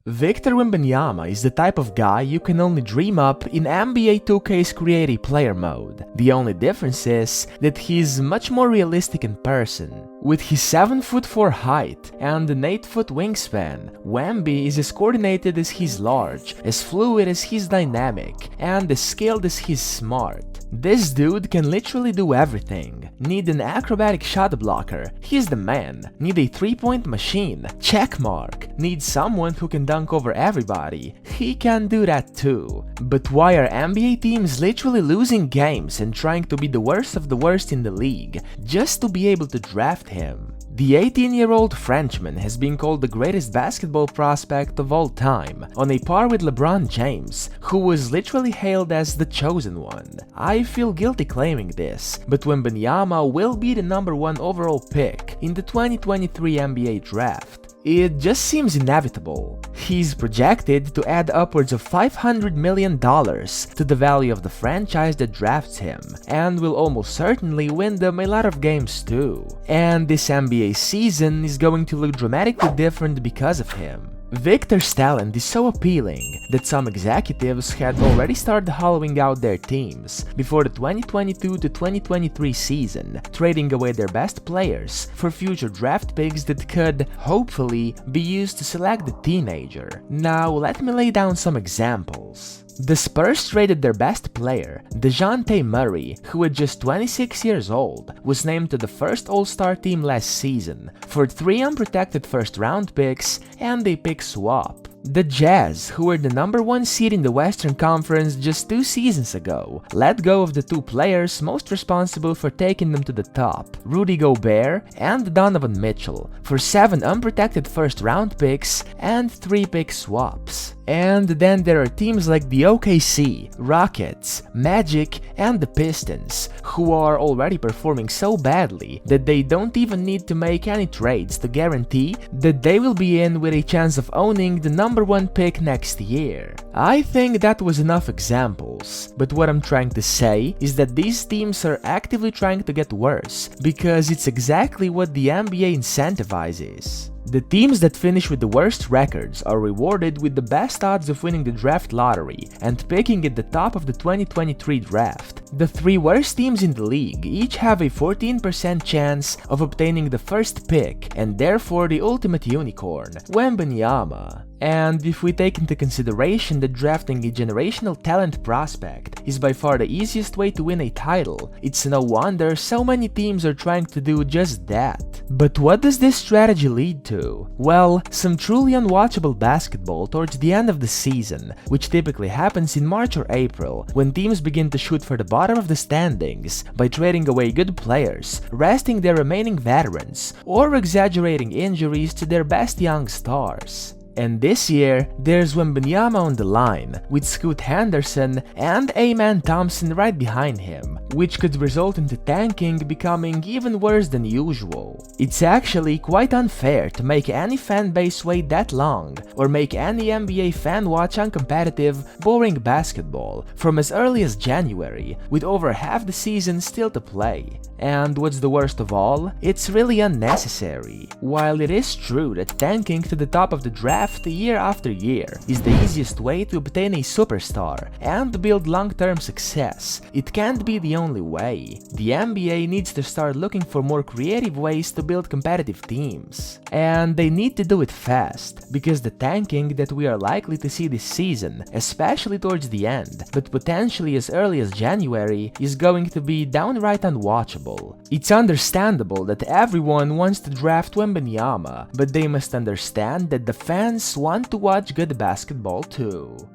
Victor Wembanyama is the type of guy you can only dream up in NBA 2K's Create Player mode. The only difference is that he's much more realistic in person. With his 7'4" height and an 8-foot wingspan, Wemby is as coordinated as he's large, as fluid as he's dynamic, and as skilled as he's smart. This dude can literally do everything. Need an acrobatic shot blocker? He's the man. Need a 3-point machine? Checkmark. Need someone who can dunk over everybody? He can do that too. But why are NBA teams literally losing games and trying to be the worst of the worst in the league just to be able to draft him? The 18-year-old Frenchman has been called the greatest basketball prospect of all time, on a par with LeBron James, who was literally hailed as the chosen one. I feel guilty claiming this, but Wembanyama will be the #1 overall pick in the 2023 NBA draft. It just seems inevitable. He's projected to add upwards of $500 million to the value of the franchise that drafts him, and will almost certainly win them a lot of games too. And this NBA season is going to look dramatically different because of him. Victor's talent is so appealing that some executives had already started hollowing out their teams before the 2022 to 2023 season, trading away their best players for future draft picks that could, hopefully, be used to select the teenager. Now, let me lay down some examples. The Spurs traded their best player, DeJounte Murray, who at just 26 years old was named to the first All-Star team last season, for 3 unprotected first-round picks and a pick swap. The Jazz, who were the #1 seed in the Western Conference just 2 seasons ago, let go of the 2 players most responsible for taking them to the top, Rudy Gobert and Donovan Mitchell, for 7 unprotected first-round picks and 3 pick swaps. And then there are teams like the OKC, Rockets, Magic, and the Pistons, who are already performing so badly that they don't even need to make any trades to guarantee that they will be in with a chance of owning the #1 pick next year. I think that was enough examples, but what I'm trying to say is that these teams are actively trying to get worse, because it's exactly what the NBA incentivizes. The teams that finish with the worst records are rewarded with the best odds of winning the draft lottery and picking at the top of the 2023 draft. The 3 worst teams in the league each have a 14% chance of obtaining the first pick, and therefore the ultimate unicorn, Wembanyama. And if we take into consideration that drafting a generational talent prospect is by far the easiest way to win a title, it's no wonder so many teams are trying to do just that. But what does this strategy lead to? Well, some truly unwatchable basketball towards the end of the season, which typically happens in March or April, when teams begin to shoot for the bottom of the standings by trading away good players, resting their remaining veterans, or exaggerating injuries to their best young stars. And this year, there's Wembanyama on the line, with Scoot Henderson and Amen Thompson right behind him, which could result into tanking becoming even worse than usual. It's actually quite unfair to make any fan base wait that long, or make any NBA fan watch uncompetitive, boring basketball from as early as January, with over half the season still to play. And what's the worst of all? It's really unnecessary. While it is true that tanking to the top of the draft year after year is the easiest way to obtain a superstar and build long-term success, it can't be the only way. The NBA needs to start looking for more creative ways to build competitive teams. And they need to do it fast, because the tanking that we are likely to see this season, especially towards the end, but potentially as early as January, is going to be downright unwatchable. It's understandable that everyone wants to draft Wembanyama, but they must understand that the fans want to watch good basketball too.